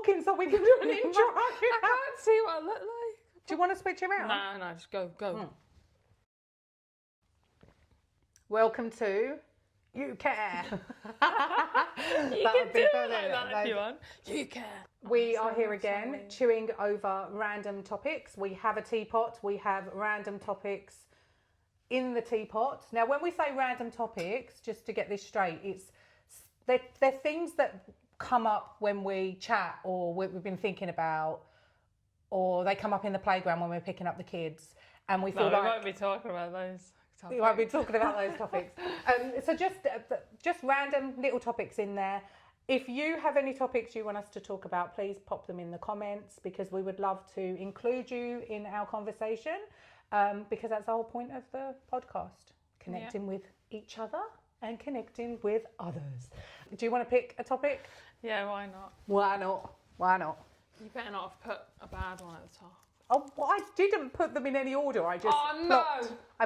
talking so we can do an intro. I can't see what I look like. Do you want to switch around? No, just go. Welcome to You Care. You can do it like that if you want. You care. We are here again, chewing over random topics. We have a teapot. We have random topics in the teapot. Now, when we say random topics, just to get this straight, they're things that come up when we chat or we've been thinking about, or they come up in the playground when we're picking up the kids, and we feel we won't be talking about those. We won't be talking about those topics. So just random little topics in there. If you have any topics you want us to talk about, please pop them in the comments, because we would love to include you in our conversation, because that's the whole point of the podcast, connecting with each other and connecting with others. Do you want to pick a topic? Yeah, why not? Why not? You better not have put a bad one at the top. Oh, well, I didn't put them in any order. I just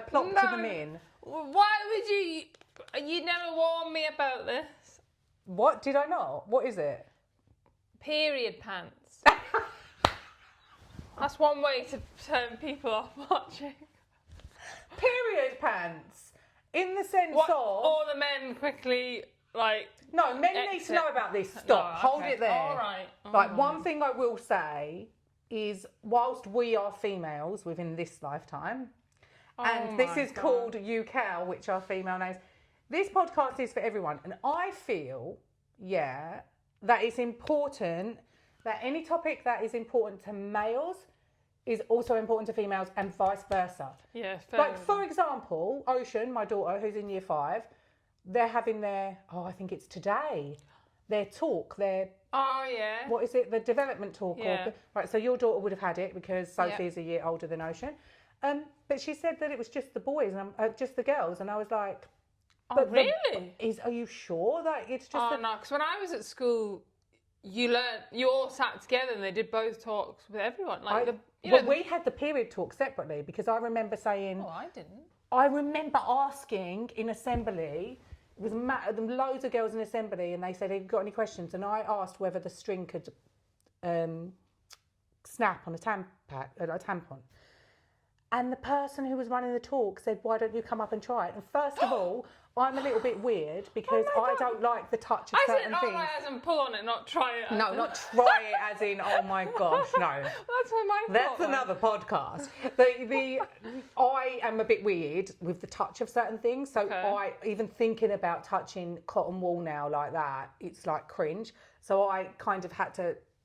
plopped them in. Why would you? You never warned me about this. What did I not? What is it? Period pants. That's one way to turn people off watching. Period pants. In the sense of... All the men quickly, No, men need to know about this. Stop. No, Hold okay. it there. All right. One thing I will say is, whilst we are females within this lifetime, and this is called ewecow, which are female names, this podcast is for everyone. And I feel, that it's important that any topic that is important to males is also important to females, and vice versa. Yeah, for example, Ocean, my daughter, who's in year 5, they're having their, I think it's today, their talk, what is it, the development talk. Yeah. Right, so your daughter would have had it because Sophie's a year older than Ocean. But she said that it was just the boys, and just the girls, and I was like... really? Are you sure that it's just... no, because when I was at school, you all sat together and they did both talks with everyone. We had the period talk separately, because I remember saying... Oh, I didn't. I remember asking in assembly, it was loads of girls in assembly, and they said, have you got any questions? And I asked whether the string could snap on a tampon. And the person who was running the talk said, why don't you come up and try it? And first of all, I'm a little bit weird because I don't like the touch of certain things. As in pull on it, not try it. No, not try it as in, oh my gosh, no. That's another podcast. I am a bit weird with the touch of certain things. So even thinking about touching cotton wool now like that, it's like cringe. So I kind of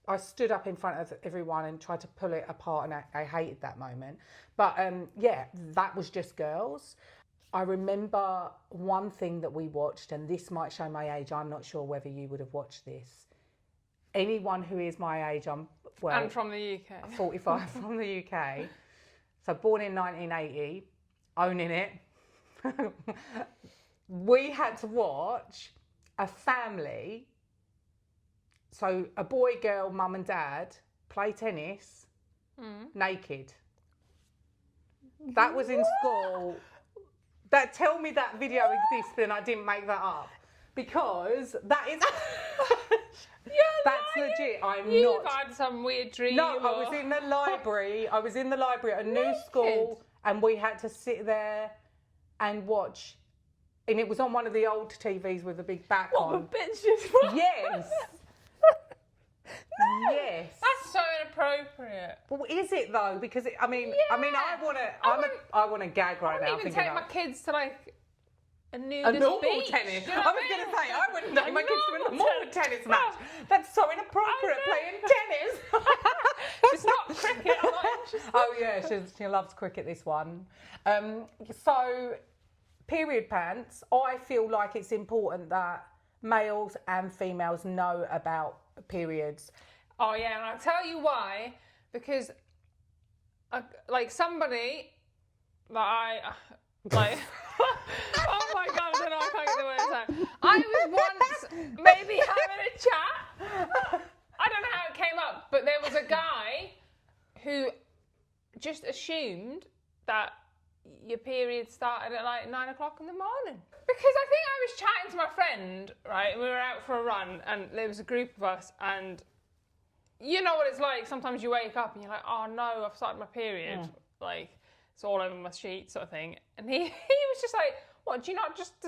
I stood up in front of everyone and tried to pull it apart, and I hated that moment. But that was just girls. I remember one thing that we watched, and this might show my age. I'm not sure whether you would have watched this. Anyone who is my age, I'm from the UK. 45 from the UK. So born in 1980, owning it. We had to watch a family. So a boy, girl, mum and dad play tennis naked. That was in school. Tell me that video exists and I didn't make that up. Because that is... That's legit. You've had some weird dream. No, I was in the library. At a new school, and we had to sit there and watch. And it was on one of the old TVs with a big back on. What, the bitches? Yes. Yes. That's so inappropriate. Well, is it though? Because I want to gag right now. I wouldn't even take my kids to a normal beach. tennis. You know I was going to say, I wouldn't take my kids to a normal tennis match. That's so inappropriate, playing tennis. It's not cricket. I'm not interested. Oh yeah, she loves cricket. This one. So, period pants. I feel like it's important that males and females know about periods. Oh yeah, and I'll tell you why. Because, somebody that oh my god, I don't know, I can't get the words out. I was once maybe having a chat. I don't know how it came up, but there was a guy who just assumed that your period started at 9 o'clock in the morning. Because I think I was chatting to my friend, right, and we were out for a run, and there was a group of us, and you know what it's like. Sometimes you wake up and you're like, oh no, I've started my period. Like, it's all over my sheet sort of thing. And he was just like, what, does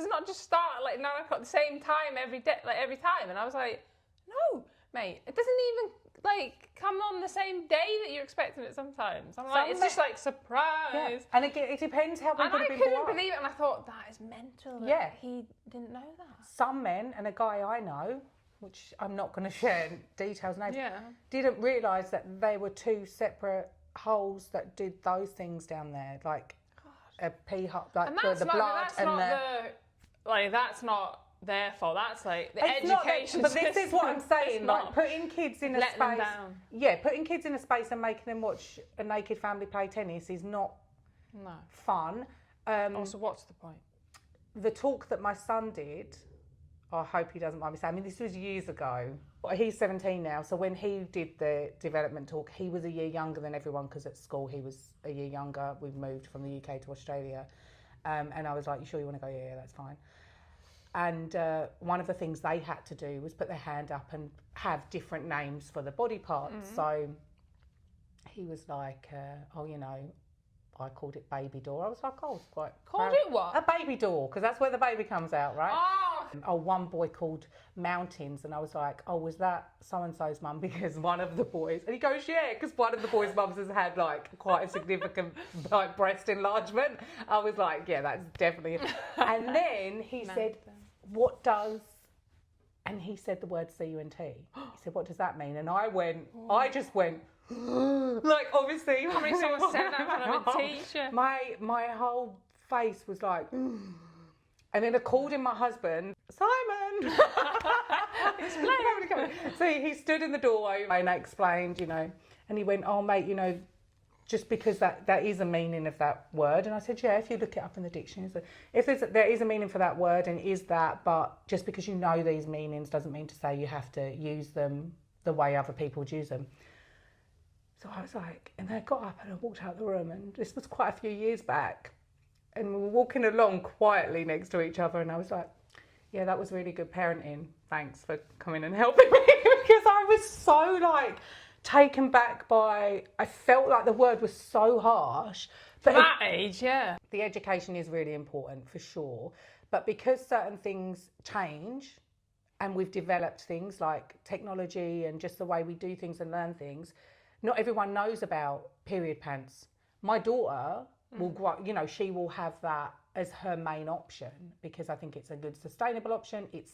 it not just start like 9 o'clock the same time every day, like every time? And I was like, no, mate, it doesn't even like come on the same day that you're expecting it sometimes. I'm like, it's just like surprise. Yeah. And it depends how people have been brought up. And I couldn't believe it, and I thought, that is mental. That he didn't know that. Some men, and a guy I know, which I'm not going to share details names, didn't realise that they were 2 separate holes that did those things down there, like a pee hole, like the blood that's not their fault. That's like the education. But this is what I'm saying. Like putting kids in a space. Them down. Yeah, putting kids in a space and making them watch a naked family play tennis is not fun. Also, what's the point? The talk that my son did, I hope he doesn't mind me saying, I mean, this was years ago. He's 17 now, so when he did the development talk, he was a year younger than everyone because at school he was a year younger. We've moved from the UK to Australia. And I was like, you sure you want to go? Yeah, that's fine. And one of the things they had to do was put their hand up and have different names for the body parts. So he was like, oh, you know, I called it baby door. I was like, oh, it's quite... Called it what? A baby door, because that's where the baby comes out, right? Oh! One boy called mountains, and I was like, oh, was that so-and-so's mum? Because one of the boys... And he goes, yeah, because one of the boys' mums has had, like, quite a significant, like, breast enlargement. I was like, yeah, that's definitely... And then he said, what does... And he said the word CUNT. He said, what does that mean? And I just went... like, obviously... I mean, someone said that from a teacher. My whole face was like... And then I called in my husband, Simon! Explain! So he stood in the doorway and I explained, you know, and he went, oh, mate, you know, just because that is a meaning of that word. And I said, yeah, if you look it up in the dictionary. So if there is a meaning for that word and is that, but just because you know these meanings doesn't mean to say you have to use them the way other people would use them. So I was like, and then I got up and I walked out the room, and this was quite a few years back. And we were walking along quietly next to each other, and I was like, yeah, that was really good parenting. Thanks for coming and helping me. Because I was so like taken back by, I felt like the word was so harsh. But that age, yeah. The education is really important for sure. But because certain things change and we've developed things like technology and just the way we do things and learn things, not everyone knows about period pants. My daughter will grow, you know, she will have that as her main option because I think it's a good sustainable option. It's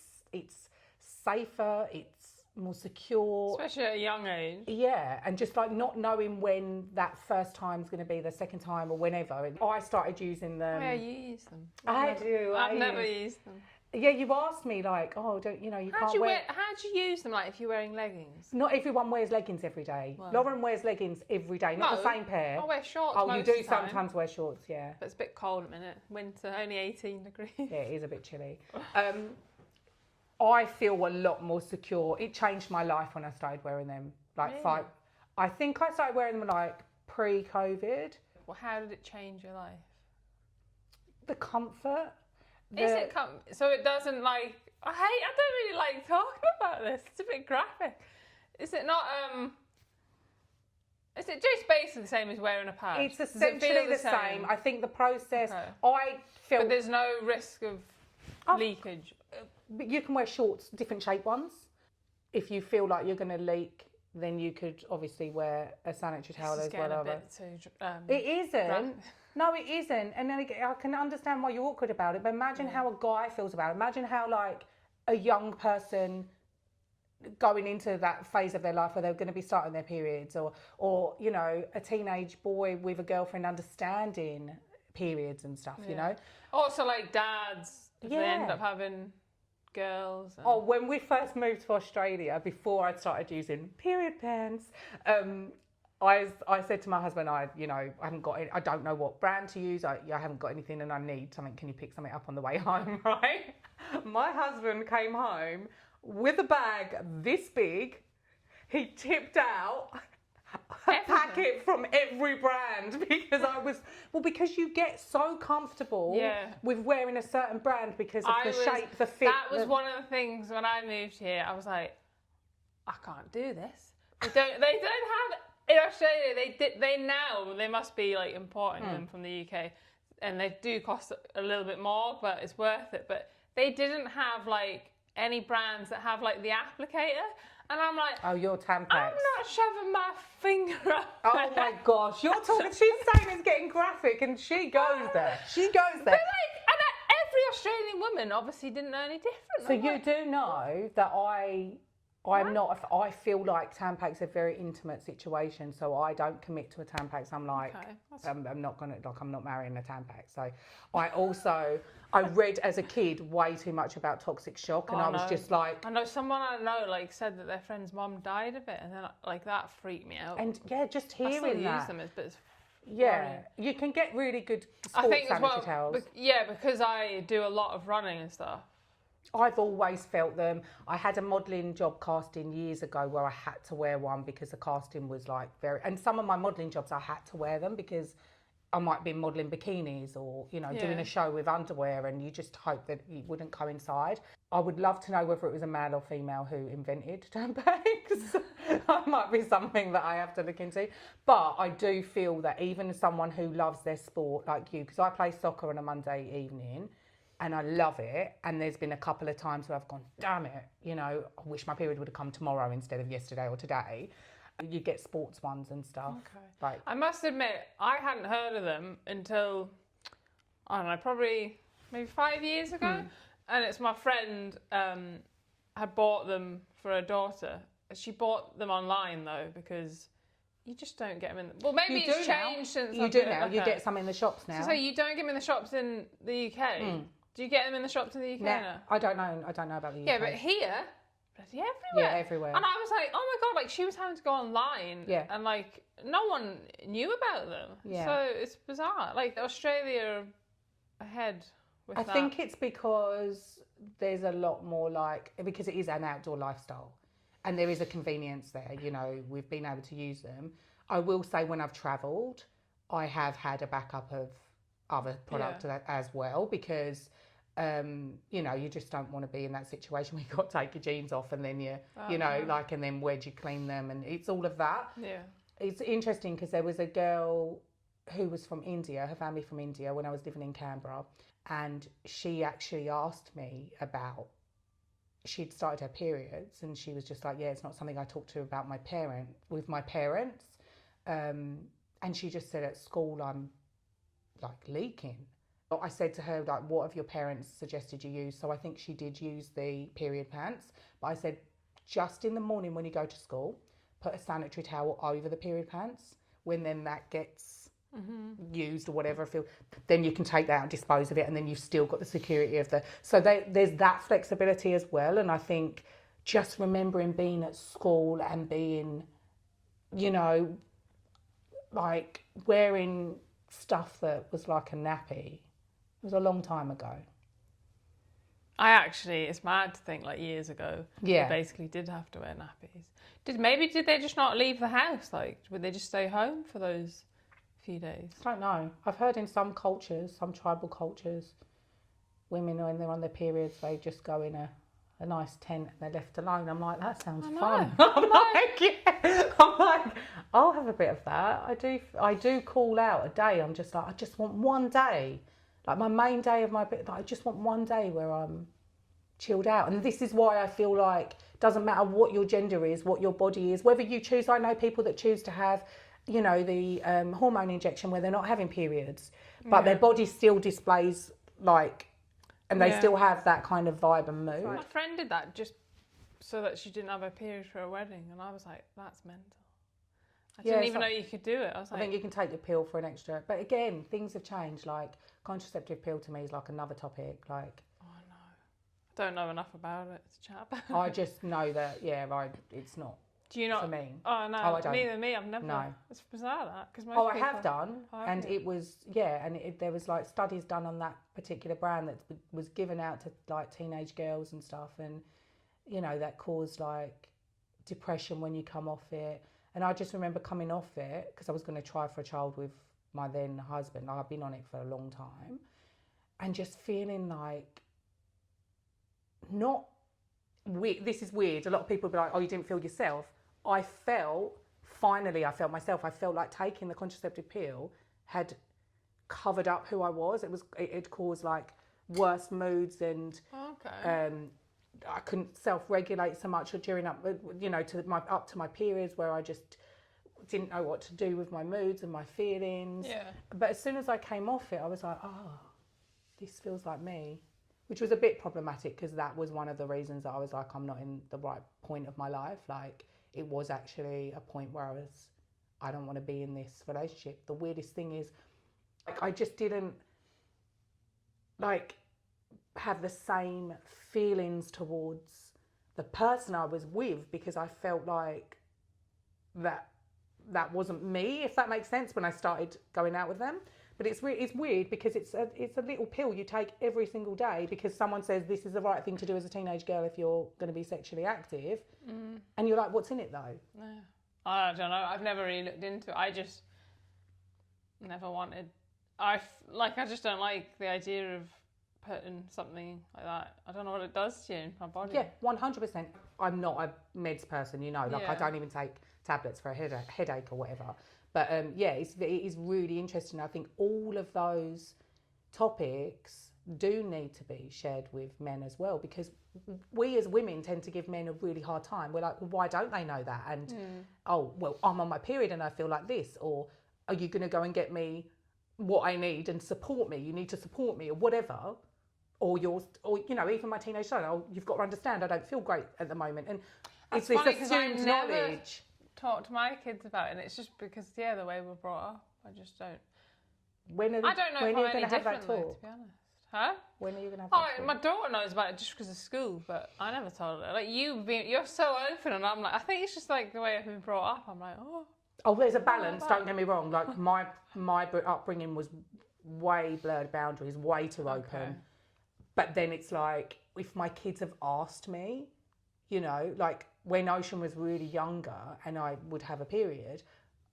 safer, it's more secure. Especially at a young age. Yeah, and just like not knowing when that first time's going to be, the second time or whenever. And I started using them. Yeah, you use them. I've never used them. Yeah, you asked me like, oh, don't you know, you can't wear... How do you use them, like, if you're wearing leggings? Not everyone wears leggings every day. Wow. Lauren wears leggings every day, not the same pair. I wear shorts you do sometimes wear shorts, yeah. But it's a bit cold at the minute. Winter, only 18 degrees. Yeah, it is a bit chilly. I feel a lot more secure. It changed my life when I started wearing them. Like I think I started wearing them like pre-COVID. Well, how did it change your life? The comfort. So it doesn't like... I don't really like talking about this. It's a bit graphic. Is it not... Is it just basically the same as wearing a pad? It's essentially the same. I think the process... Okay. I feel... But there's no risk of leakage? You can wear shorts, different shape ones. If you feel like you're going to leak, then you could obviously wear a sanitary towel as well. It isn't. No, it isn't. And then I can understand why you're awkward about it, but imagine how a guy feels about it. Imagine how like a young person going into that phase of their life where they're going to be starting their periods, or you know, a teenage boy with a girlfriend understanding periods and stuff, you know. Also like dads, if they end up having girls. Oh, when we first moved to Australia, before I started using period pants, I said to my husband, I don't know what brand to use. I haven't got anything and I need something. Can you pick something up on the way home, right? My husband came home with a bag this big. He tipped out a packet from every brand because you get so comfortable with wearing a certain brand because of the shape, the fit. That was one of the things when I moved here. I was like, I can't do this They don't have in Australia. They must be like importing them from the UK, and they do cost a little bit more, but it's worth it. But they didn't have like any brands that have like the applicator, and I'm like, oh, your Tampax. I'm not shoving my finger up. Oh my gosh, you're talking. She's saying it's getting graphic, and she goes there. She goes there. But like, and every Australian woman obviously didn't know any different. So you do know that I'm not. I feel like Tampax a very intimate situation, so I don't commit to a Tampax. I'm like, I'm not gonna I'm not marrying a Tampax. So I read as a kid way too much about toxic shock, and I was just like, I know someone I know like said that their friend's mum died of it, and then like that freaked me out. And yeah, just hearing I still that. use them, but it's yeah, you can get really good sports sanitary towels. Because I do a lot of running and stuff. I've always felt them. I had a modelling job casting years ago where I had to wear one because the casting was like and some of my modelling jobs I had to wear them because I might be modelling bikinis or, doing a show with underwear, and you just hope that it wouldn't coincide. I would love to know whether it was a male or female who invented Tampax. That might be something that I have to look into. But I do feel that even someone who loves their sport like you, because I play soccer on a Monday evening, and I love it. And there's been a couple of times where I've gone, damn it, I wish my period would have come tomorrow instead of yesterday or today. You get sports ones and stuff. Okay. Like, I must admit, I hadn't heard of them until, I don't know, probably maybe 5 years ago. And it's my friend had bought them for her daughter. She bought them online though, because you just don't get them in. Well, maybe it's changed since. You do now. You get some in the shops now. So you don't get them in the shops in the UK. Do you get them in the shops in the UK now? I don't know. I don't know about the UK. Yeah, but here, bloody everywhere. Yeah, everywhere. And I was like, oh my God, like she was having to go online. Yeah. And like no one knew about them. Yeah. So it's bizarre. Like Australia ahead with that. I think it's because there's a lot more because it is an outdoor lifestyle. And there is a convenience there, we've been able to use them. I will say when I've travelled, I have had a backup of other product as well, because you just don't want to be in that situation where you've got to take your jeans off and then and then where do you clean them, and it's all of that. Yeah. It's interesting because there was a girl who was from India, her family from India, when I was living in Canberra, and she actually asked me about, she'd started her periods, and she was just like, yeah, it's not something I talk to about with my parents. And she just said, at school, I'm like leaking. I said to her, like, what have your parents suggested you use? So I think she did use the period pants. But I said, just in the morning when you go to school, put a sanitary towel over the period pants. When then that gets used or whatever, then you can take that out and dispose of it, and then you've still got the security of so there's that flexibility as well. And I think just remembering being at school and being, like wearing stuff that was like a nappy, it was a long time ago. It's mad to think like years ago, they basically did have to wear nappies. Did they just not leave the house? Like, would they just stay home for those few days? I don't know. I've heard in some cultures, some tribal cultures, women when they're on their periods, they just go in a nice tent and they're left alone. I'm like, that sounds fun. I'm like, I'll have a bit of that. I do call out a day. I'm just like, I just want one day, like my main day of I just want one day where I'm chilled out. And this is why I feel like it doesn't matter what your gender is, what your body is, whether you choose. I know people that choose to have the hormone injection where they're not having periods, but their body still displays and they still have that kind of vibe and mood. My friend did that just so that she didn't have a period for a wedding, and I was like, that's mental. I didn't even know you could do it. I think you can take your pill for an extra, but again, things have changed. Like contraceptive pill to me is like another topic. Like, oh no, I don't know enough about it to chat about. I just know that it's not. Do you not? For me. Oh no, I don't. Neither me. I've never. No. It's bizarre that because I have done, and it was there was like studies done on that particular brand that was given out to like teenage girls and stuff, and that caused like depression when you come off it. And I just remember coming off it because I was going to try for a child with my then husband. I've been on it for a long time, and just feeling like not weird. This is weird. A lot of people be like, "Oh, you didn't feel yourself." I felt myself. I felt like taking the contraceptive pill had covered up who I was. It caused like worse moods, and I couldn't self-regulate so much during up to my periods, where I just didn't know what to do with my moods and my feelings. Yeah. But as soon as I came off it, I was like, oh, this feels like me, which was a bit problematic, because that was one of the reasons that I was like, I'm not in the right point of my life. Like, it was actually a point where I don't want to be in this relationship. The weirdest thing is, like, I just didn't like have the same feelings towards the person I was with, because I felt like that wasn't me, if that makes sense, when I started going out with them. But it's weird, because it's a little pill you take every single day, because someone says this is the right thing to do as a teenage girl if you're going to be sexually active. And you're like, what's in it though? Yeah. I don't know. I've never really looked into it. I just never wanted. I just don't like the idea of putting something like that. I don't know what it does to you in my body. Yeah, 100%. I'm not a meds person, you know. Like, I don't even take tablets for a headache or whatever. But it is really interesting. I think all of those topics do need to be shared with men as well, because we as women tend to give men a really hard time. We're like, well, why don't they know that? And oh, well, I'm on my period and I feel like this. Or are you going to go and get me what I need and support me? You need to support me, or whatever. Or even my teenage son. Oh, you've got to understand, I don't feel great at the moment. And it's this assumed knowledge. Talk to my kids about it, and it's just because the way we're brought up. I just don't. I don't know if I'm any different, though, to be honest. Huh? When are you going to have that talk? My daughter knows about it just because of school, but I never told her. Like, you're so open, and I'm like, I think it's just like the way I've been brought up. I'm like, oh, there's a balance. Don't get me wrong. Like, my upbringing was way blurred boundaries, way too open. But then it's like, if my kids have asked me, you know, like when Ocean was really younger and I would have a period,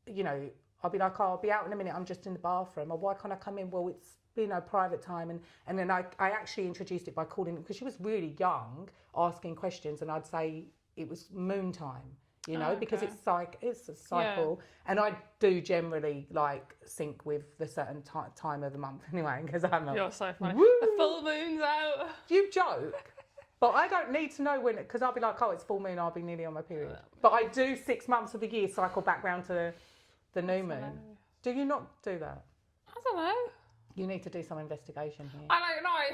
you know, I'll be like, oh, I'll be out in a minute, I'm just in the bathroom. Or why can't I come in? Well, it's, you know, private time. And then I actually introduced it by calling, because she was really young, asking questions, and I'd say it was moon time, you know, because it's a cycle. Yeah. And I do generally like sync with the certain time of the month anyway, because I'm like, you're so funny. The full moon's out. You joke. But I don't need to know when, because I'll be like, oh, it's full moon, I'll be nearly on my period. But I do 6 months of the year cycle back round to the new moon. Hilarious. Do you not do that? I don't know. You need to do some investigation here. I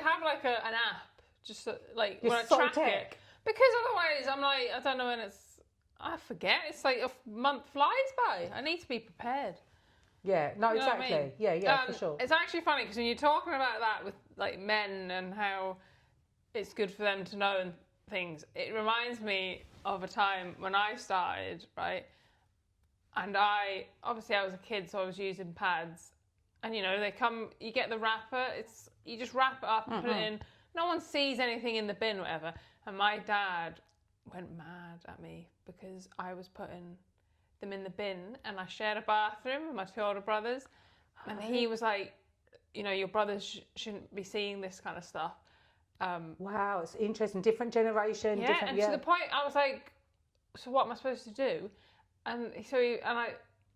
have like an app, just like when I track it. Because otherwise I'm like, I don't know when I forget. It's like a month flies by. I need to be prepared. Yeah, no, exactly. I mean? Yeah, for sure. It's actually funny, because when you're talking about that with like men and how it's good for them to know and things, it reminds me of a time when I started, right? And I was a kid, so I was using pads. And you know, you get the wrapper, you just wrap it up and put it in. No one sees anything in the bin or whatever. And my dad went mad at me because I was putting them in the bin, and I shared a bathroom with my two older brothers. And he was like, you know, your brothers shouldn't be seeing this kind of stuff. Wow, it's interesting. Different generation. Yeah, to the point I was like, so what am I supposed to do? And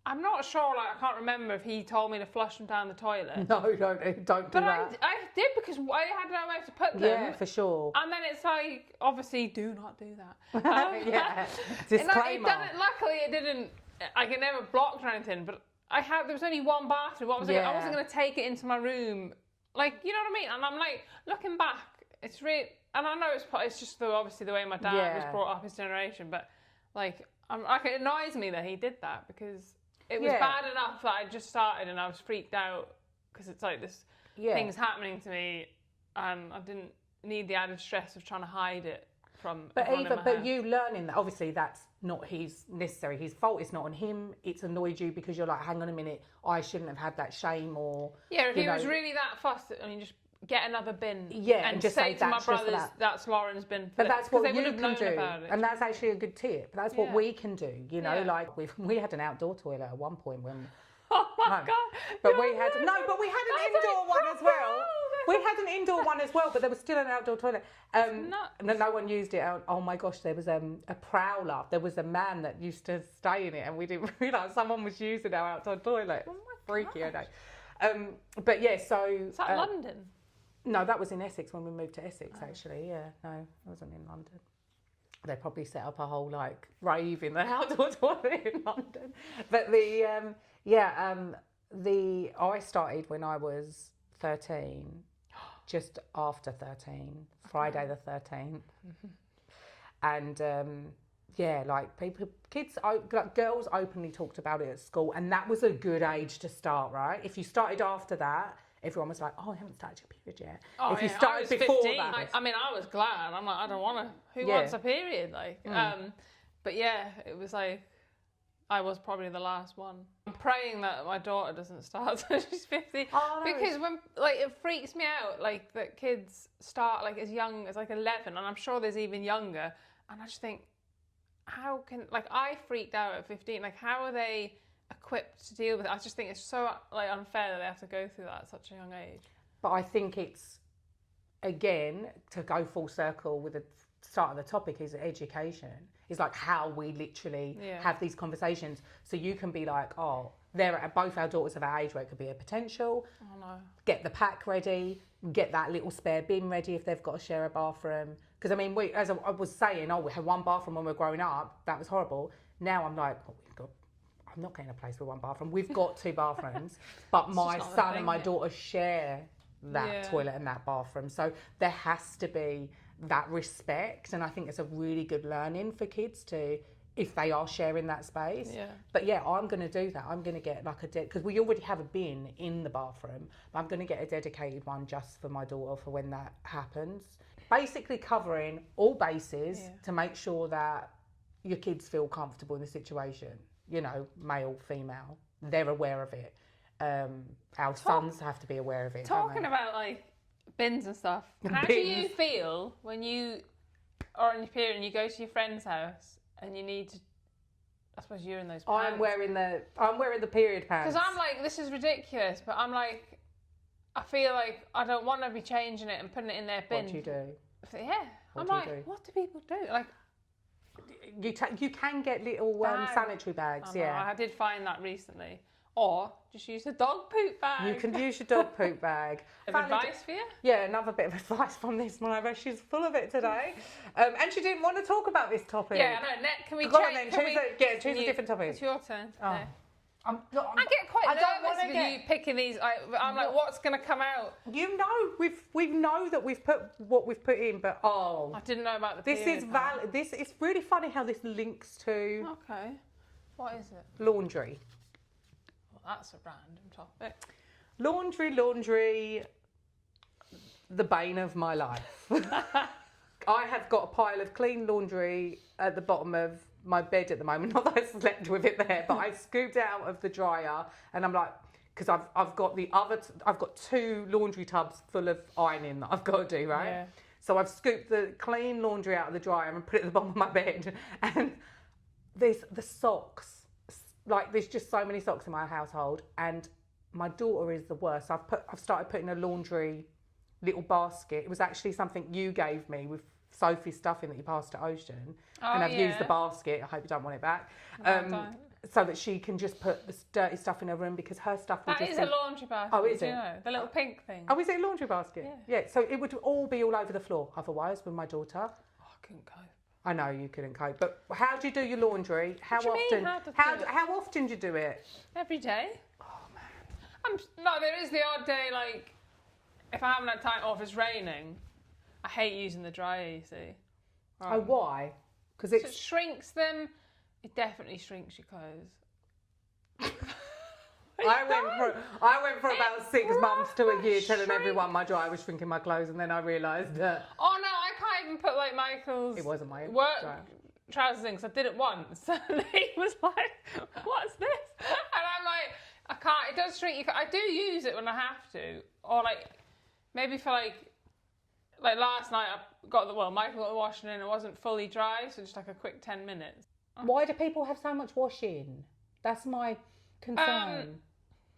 I'm not sure, like, I can't remember if he told me to flush them down the toilet. No, don't do that. But I did, because I had nowhere to put them. Yeah, for sure. And then it's like, obviously, do not do that. Yeah, disclaimer. Luckily, it didn't, like, it never blocked or anything, but there was only one bathroom. I wasn't going to take it into my room. Like, you know what I mean? And I'm like, looking back, it's really, and I know it's just obviously the way my dad was brought up, his generation, but like, it annoys me that he did that, because it was bad enough that I just started and I was freaked out, because it's like this thing's happening to me, and I didn't need the added stress of trying to hide it from. But you learning that, obviously that's not necessarily his fault. It's not on him. It's annoyed you because you're like, hang on a minute, I shouldn't have had that shame, or if he was really that fussed, I mean, just get another bin. Yeah, and just say to my brothers, that's Lauren's bin. But that's what you can do, and that's actually a good tip. That's what we can do. You know, like we had an outdoor toilet at one point when. Oh my god! But we had an indoor one as well. We had an indoor one as well, but there was still an outdoor toilet. No one used it. Oh my gosh, there was a prowler. There was a man that used to stay in it, and we didn't realise someone was using our outdoor toilet. Oh my Freaky, I gosh. know. But yeah, so... Is that London? No, that was in Essex when we moved to Essex, actually. Yeah, no, I wasn't in London. They probably set up a whole, like, rave in the outdoor toilet in London. But I started when I was 13, just after 13, Friday the 13th. And girls openly talked about it at school, and that was a good age to start, right? If you started after that, everyone was like, "Oh, I haven't started your period yet." If you started before 15, that, I was glad. I'm like, I don't want to. Who wants a period? Like, but yeah, it was like, I was probably the last one. I'm praying that my daughter doesn't start until she's 50. Oh, no. Because when, like, it freaks me out, like, that kids start, like, as young as, like, 11, and I'm sure there's even younger, and I just think, how can, like, I freaked out at 15, like, how are they equipped to deal with it? I just think it's so, like, unfair that they have to go through that at such a young age. But I think it's, again, to go full circle with the start of the topic, is education. It's like how we literally have these conversations. So you can be like, oh, both our daughters of our age where it could be a potential. Oh no. Get the pack ready, get that little spare bin ready if they've got to share a bathroom. Because I mean, as I was saying, we had one bathroom when we were growing up. That was horrible. Now I'm like, I'm not getting a place with one bathroom. We've got 2 bathrooms, but my son and my daughter share that toilet and that bathroom. So there has to be that respect, and I think it's a really good learning for kids to, if they are sharing that space. But yeah, I'm going to do that. I'm going to get like because we already have a bin in the bathroom, but I'm going to get a dedicated one just for my daughter for when that happens. Basically covering all bases to make sure that your kids feel comfortable in the situation, you know, male, female, they're aware of it. Our sons have to be aware of it. Talking about like bins and stuff, how do you feel when you are on your period and you go to your friend's house and you need to, I suppose you're in those pants. I'm wearing the period pants. Because I'm like, this is ridiculous, but I'm like, I feel like I don't want to be changing it and putting it in their bin. What do you do? Yeah. I'm like, what do people do? Like, you can get little sanitary bags. I did find that recently. Or just use a dog poop bag. You can use your dog poop bag. Advice for you? Yeah, another bit of advice from this Myra. She's full of it today. And she didn't want to talk about this topic. Yeah, I know. Can we Go on then, choose a different topic. It's your turn. Oh. I get quite nervous with you picking these. I'm like, what's going to come out? You know, we know that we've put what we've put in, but I didn't know about the this period is valid. It's really funny how this links to Okay. What is it? Laundry. That's a random topic. Laundry, the bane of my life. I have got a pile of clean laundry at the bottom of my bed at the moment. Not that I slept with it there, but I scooped it out of the dryer, and I'm like, because I've got I've got 2 laundry tubs full of ironing that I've got to do, right? Yeah. So I've scooped the clean laundry out of the dryer and put it at the bottom of my bed, and there's the socks. Like, there's just so many socks in my household, and my daughter is the worst. I've started putting a laundry little basket. It was actually something you gave me with Sophie's stuff in that you passed to Ocean, and I've used the basket. I hope you don't want it back. No, I don't. So that she can just put the dirty stuff in her room, because her stuff would That is a laundry basket. Oh, is it? You know, the little pink thing. Oh, is it a laundry basket? Yeah. So it would all be all over the floor otherwise with my daughter. Oh, I couldn't cope. I know you couldn't cope, but how do you do your laundry? How often? How often do you do it? Every day. Oh man. There is the odd day, like if I haven't had time, or if it's raining. I hate using the dryer. You see. Oh, why? Because it shrinks them. It definitely shrinks your clothes. I went for about 6 months to a year telling everyone my dryer was shrinking my clothes, and then I realised that. Oh no, I can't even put like Michael's. It wasn't my work dryer. Trousers in, because I did it once, and he was like, "What's this?" And I'm like, "I can't." It does shrink. I do use it when I have to, or like maybe for like last night I got Michael got the washing in. It wasn't fully dry, so just like a quick 10 minutes. Why do people have so much washing? That's my concern.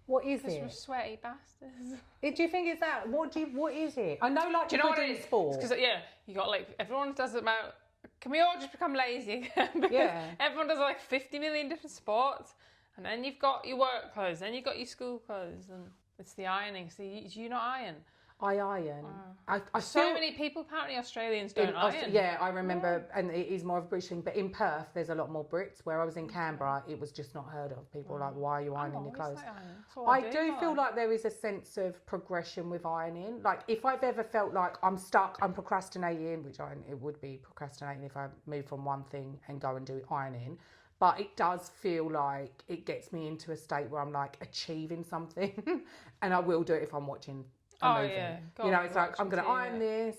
What is Because it? we're sweaty bastards. Do you think it's that? What is it? I know, like, Do you if know we're what it doing is? sport. Because you got like everyone does it about. Can we all just become lazy again? Because Yeah. everyone does like 50 million different sports, and then you've got your work clothes, then you've got your school clothes, and it's the ironing. So do you not iron? I iron. So many people, apparently Australians don't iron. Yeah, I remember, and it is more of a British thing, but in Perth, there's a lot more Brits. Where I was in Canberra, it was just not heard of. People were like, why are you ironing your clothes? I do feel like there is a sense of progression with ironing. Like, if I've ever felt like I'm stuck, I'm procrastinating, which it would be procrastinating if I move from one thing and go and do ironing. But it does feel like it gets me into a state where I'm like achieving something, and I will do it if I'm watching a movie. You know, it's like, I'm going to iron this.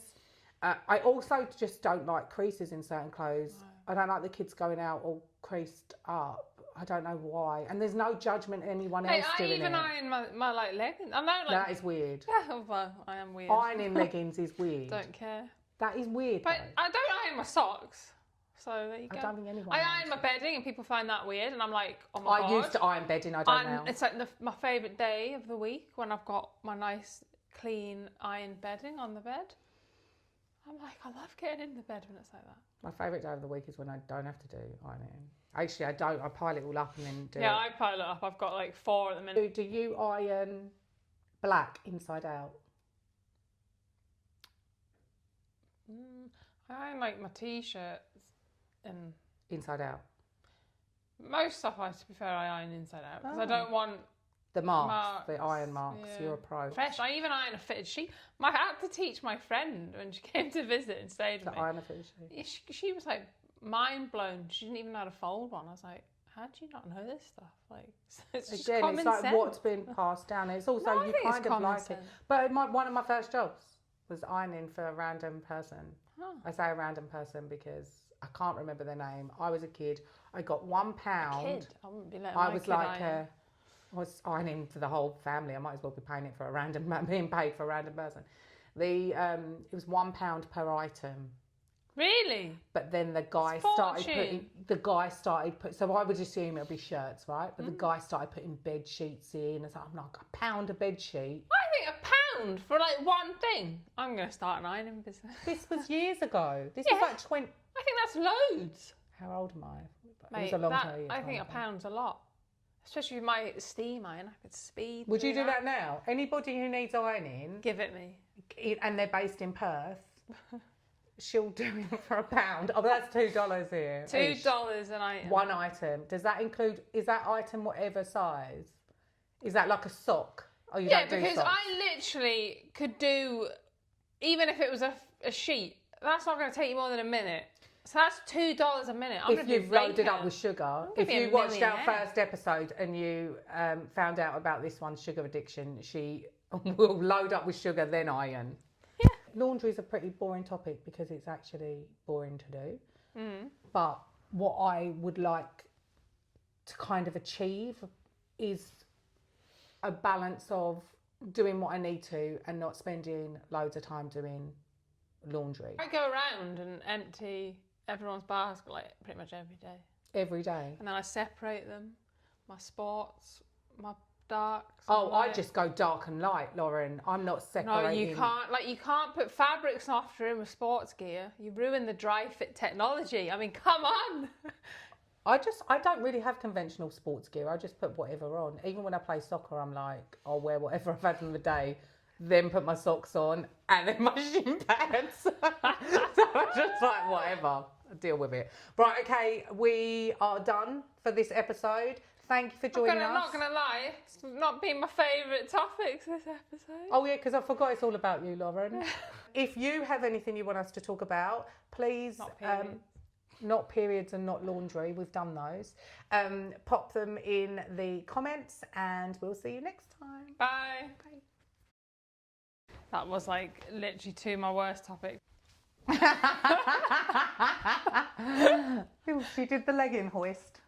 I also just don't like creases in certain clothes. No. I don't like the kids going out all creased up. I don't know why. And there's no judgment anyone else doing it. I even iron my like leggings. I know, like, that is weird. Yeah, well, I am weird. Ironing leggings is weird. Don't care. That is weird. But I don't iron my socks. So there you go. I don't think anyone I iron my bedding, and people find that weird, and I'm like, oh my God. I used to iron bedding, I don't know. It's like my favourite day of the week when I've got my nice, clean, ironed bedding on the bed. I'm like, I love getting into bed when it's like that. My favourite day of the week is when I don't have to do ironing. Actually, I don't. I pile it all up and then do it. Yeah, I pile it up. I've got like 4 at the minute. Do you iron black inside out? I iron like my t-shirts and inside out. Most stuff, to be fair, I iron inside out because I don't want the marks, the iron marks. Yeah. You're a pro. Fresh. I even iron a fitted sheet. I had to teach my friend when she came to visit and stayed with me. Iron a fitted sheet. She was like mind blown. She didn't even know how to fold one. I was like, how do you not know this stuff? Like, it's just again, common it's like sense. what's been passed down. It's also you kind of like sense. It. But one of my first jobs was ironing for a random person. Oh. I say a random person because I can't remember their name. I was a kid. I got £1. A kid? I wouldn't be letting I was like, I was ironing for the whole family. I might as well be paying it for being paid for a random person. It was £1 per item. Really? But then the guy started putting. So I would assume it'll be shirts, right? But the guy started putting bed sheets in. It's like, I'm like, £1 a bed sheet. I think £1 for like one thing. I'm going to start an ironing business. This was years ago. This was like 20. I think that's loads. How old am I? Mate, it was a long time. I think £1's a lot. Especially with my steam iron, I could speed. Would you do that now? Anybody who needs ironing, give it me. And they're based in Perth, she'll do it for £1. Oh, but that's $2 here. $2 an item. One item. Does that include? Is that item whatever size? Is that like a sock? Oh, you don't do because socks? I literally could do, even if it was a sheet. That's not going to take you more than a minute. So that's $2 a minute. If you've loaded up with sugar. If you watched our first episode and you found out about this one's sugar addiction, she will load up with sugar, then iron. Yeah. Laundry is a pretty boring topic because it's actually boring to do. But what I would like to kind of achieve is a balance of doing what I need to and not spending loads of time doing laundry. I go around and empty everyone's basket like pretty much every day. Every day? And then I separate them, my sports, my darks. Oh, I just go dark and light, Lauren. I'm not separating. No, you can't. Like, you can't put fabric softener in with sports gear. You ruin the dry fit technology. I mean, come on. I don't really have conventional sports gear. I just put whatever on. Even when I play soccer, I'm like, I'll wear whatever I've had in the day, then put my socks on, and then my shin pads. So I'm just like, whatever. Deal with it. Right, okay, we are done for this episode. Thank you for joining us. I'm not going to lie, it's not been my favourite topics this episode. Oh yeah, because I forgot it's all about you, Lauren. If you have anything you want us to talk about, please... Not periods and not laundry. We've done those. Pop them in the comments and we'll see you next time. Bye. Bye. That was like literally 2 of my worst topics. She did the legging hoist.